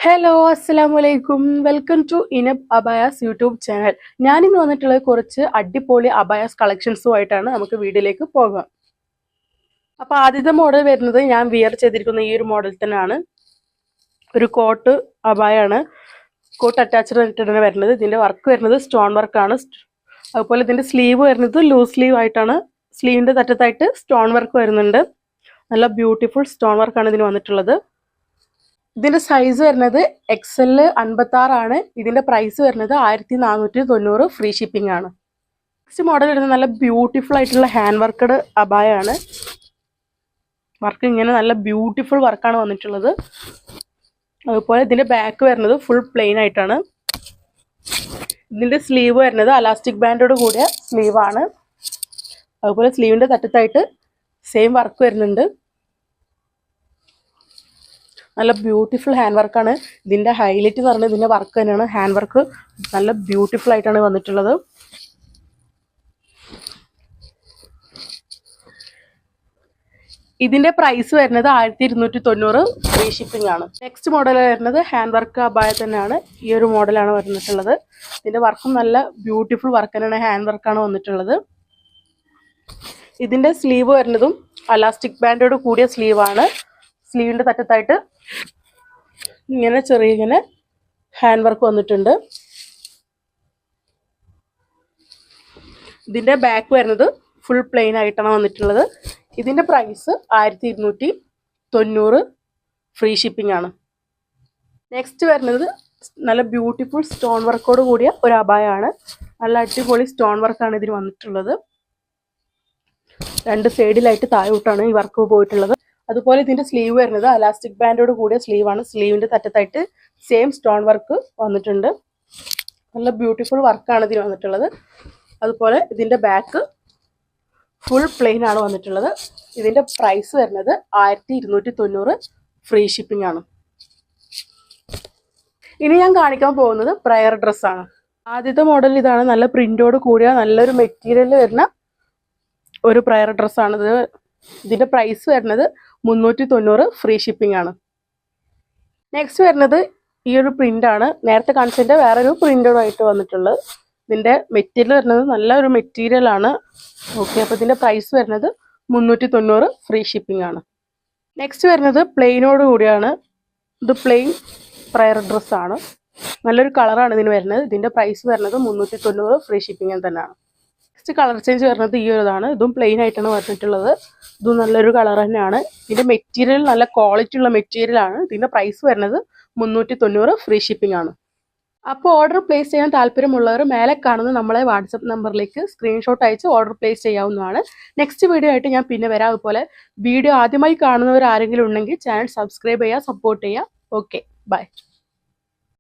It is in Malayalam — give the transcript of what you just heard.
ഹലോ അസ്സലാമു അലൈക്കും welcome to Inab abayas YouTube channel. ഞാനിന്ന് വന്നിട്ടുള്ളത് കുറച്ച് അടിപൊളി അബായാസ് കളക്ഷൻസുമായിട്ടാണ്. നമുക്ക് വീഡിയോയിലേക്ക് പോകാം. അപ്പോൾ ആദ്യത്തെ മോഡൽ വരുന്നത് ഞാൻ വിയർ ചെയ്തിരിക്കുന്ന ഈ ഒരു മോഡൽ തന്നെയാണ്. ഒരു കോട്ട് അബായാണ്, കോട്ട് അറ്റാച്ച്ഡ് ആയിട്ടാണ് വരുന്നത്. ഇതിൻ്റെ വർക്ക് വരുന്നത് സ്റ്റോൺ വർക്കാണ്. അതുപോലെ ഇതിൻ്റെ സ്ലീവ് വരുന്നത് ലൂസ് സ്ലീവ് ആയിട്ടാണ്. സ്ലീവിൻ്റെ തറ്റത്തായിട്ട് സ്റ്റോൺ വർക്ക് വരുന്നുണ്ട്. നല്ല ബ്യൂട്ടിഫുൾ സ്റ്റോൺ വർക്കാണ് ഇതിന് വന്നിട്ടുള്ളത്. ഇതിന്റെ സൈസ് വരുന്നത് XL 56 ആണ്. ഇതിന്റെ പ്രൈസ് വരുന്നത് 1490 ഫ്രീ ഷിപ്പിംഗ് ആണ്. നെക്സ്റ്റ് മോഡൽ വരുന്നത് നല്ല ബ്യൂട്ടിഫുൾ ആയിട്ടുള്ള ഹാൻഡ് വർക്കഡ് അബായാണ്. വർക്ക് ഇങ്ങനെ നല്ല ബ്യൂട്ടിഫുൾ വർക്കാണ് വന്നിട്ടുള്ളത്. അതുപോലെ ഇതിന്റെ ബാക്ക് വരുന്നത് ഫുൾ പ്ലെയിൻ ആയിട്ടാണ്. ഇതിന്റെ സ്ലീവ് വരുന്നത് അലാസ്റ്റിക് ബാൻഡോട് കൂടിയ സ്ലീവാണ്. അതുപോലെ സ്ലീവിന്റെ തറ്റത്തായിട്ട് സെയിം വർക്ക് വരുന്നുണ്ട്. നല്ല ബ്യൂട്ടിഫുൾ ഹാൻഡ് വർക്കാണ്. ഇതിൻ്റെ ഹൈലൈറ്റ് എന്ന് പറഞ്ഞാൽ ഇതിൻ്റെ വർക്ക് തന്നെയാണ്. ഹാൻഡ് വർക്ക് നല്ല ബ്യൂട്ടിഫുൾ ആയിട്ടാണ് വന്നിട്ടുള്ളത്. ഇതിൻ്റെ പ്രൈസ് വരുന്നത് 1290 ഫ്രീ ഷിപ്പിംഗ് ആണ്. നെക്സ്റ്റ് മോഡൽ വരുന്നത് ഹാൻഡ് വർക്ക് അബായ തന്നെയാണ്. ഈ ഒരു മോഡലാണ് വന്നിട്ടുള്ളത്. ഇതിൻ്റെ വർക്കും നല്ല ബ്യൂട്ടിഫുൾ വർക്ക് തന്നെയാണ്. ഹാൻഡ് വർക്കാണ് വന്നിട്ടുള്ളത്. ഇതിൻ്റെ സ്ലീവ് വരുന്നതും അലാസ്റ്റിക് ബാൻഡോട് കൂടിയ സ്ലീവാണ്. സ്ലീവിൻ്റെ തറ്റത്തായിട്ട് ഇങ്ങനെ ഹാൻഡ് വർക്ക് വന്നിട്ടുണ്ട്. ഇതിൻ്റെ ബാക്ക് വരുന്നത് ഫുൾ പ്ലെയിൻ ആയിട്ടാണ് വന്നിട്ടുള്ളത്. ഇതിൻ്റെ പ്രൈസ് 1290 ഫ്രീ ഷിപ്പിംഗ് ആണ്. നെക്സ്റ്റ് വരുന്നത് നല്ല ബ്യൂട്ടിഫുൾ സ്റ്റോൺ വർക്കോട് കൂടിയ ഒരു അബായാണ്. നല്ല അടിപൊളി സ്റ്റോൺ വർക്കാണ് ഇതിന് വന്നിട്ടുള്ളത്. രണ്ട് സൈഡിലായിട്ട് താഴോട്ടാണ് ഈ വർക്ക് പോയിട്ടുള്ളത്. അതുപോലെ ഇതിൻ്റെ സ്ലീവ് വരുന്നത് അലാസ്റ്റിക് ബാൻഡോട് കൂടിയ സ്ലീവാണ്. സ്ലീവിൻ്റെ തറ്റത്തായിട്ട് സെയിം സ്റ്റോൺ വർക്ക് വന്നിട്ടുണ്ട്. നല്ല ബ്യൂട്ടിഫുൾ വർക്കാണ് ഇതിന് വന്നിട്ടുള്ളത്. അതുപോലെ ഇതിൻ്റെ ബാക്ക് ഫുൾ പ്ലെയിൻ ആണ് വന്നിട്ടുള്ളത്. ഇതിൻ്റെ പ്രൈസ് വരുന്നത് 1290 ഫ്രീ ഷിപ്പിംഗ് ആണ്. ഇനി ഞാൻ കാണിക്കാൻ പോകുന്നത് പ്രയർ ഡ്രസ്സാണ്. ആദ്യത്തെ മോഡൽ ഇതാണ്. നല്ല പ്രിന്റോട് കൂടിയ നല്ലൊരു മെറ്റീരിയൽ വരുന്ന ഒരു പ്രയർ ഡ്രസ്സാണിത്. ഇതിൻ്റെ പ്രൈസ് വരുന്നത് 390 ഫ്രീ ഷിപ്പിംഗ് ആണ്. നെക്സ്റ്റ് വരുന്നത് ഈ ഒരു പ്രിൻ്റാണ്. നേരത്തെ കാണിച്ചതിൻ്റെ വേറൊരു പ്രിൻ്റോടായിട്ട് വന്നിട്ടുള്ളത്. ഇതിൻ്റെ മെറ്റീരിയൽ വരുന്നത് നല്ലൊരു മെറ്റീരിയലാണ്. ഓക്കെ, അപ്പോൾ ഇതിൻ്റെ പ്രൈസ് വരുന്നത് 390 ഫ്രീ ഷിപ്പിംഗ് ആണ്. നെക്സ്റ്റ് വരുന്നത് പ്ലെയിനോട് കൂടിയാണ്. ഇത് പ്ലെയിൻ പ്രയർ ഡ്രസ്സാണ്. നല്ലൊരു കളറാണ് ഇതിന് വരുന്നത്. ഇതിൻ്റെ പ്രൈസ് വരുന്നത് 390 ഫ്രീ ഷിപ്പിംഗ് തന്നെയാണ്. നെക്സ്റ്റ് കളർ ചേഞ്ച് വരുന്നത് ഈ ഒരു ഇതാണ്. ഇതും പ്ലെയിൻ ആയിട്ടാണ് വന്നിട്ടുള്ളത്. ഇതും നല്ലൊരു കളർ തന്നെയാണ്. ഇതിൻ്റെ മെറ്റീരിയൽ നല്ല ക്വാളിറ്റി ഉള്ള മെറ്റീരിയലാണ്. ഇതിൻ്റെ പ്രൈസ് വരുന്നത് 390 ഫ്രീ ഷിപ്പിംഗ് ആണ്. അപ്പോൾ ഓർഡർ പ്ലേസ് ചെയ്യാൻ താല്പര്യമുള്ളവർ മേലെ കാണുന്ന നമ്മളെ വാട്സപ്പ് നമ്പറിലേക്ക് സ്ക്രീൻഷോട്ട് അയച്ച് ഓർഡർ പ്ലേസ് ചെയ്യാവുന്നതാണ്. നെക്സ്റ്റ് വീഡിയോ ആയിട്ട് ഞാൻ പിന്നെ വരാം. അതുപോലെ വീഡിയോ ആദ്യമായി കാണുന്നവർ ആരെങ്കിലും ഉണ്ടെങ്കിൽ ചാനൽ സബ്സ്ക്രൈബ് ചെയ്യുക, സപ്പോർട്ട് ചെയ്യുക. Okay, by.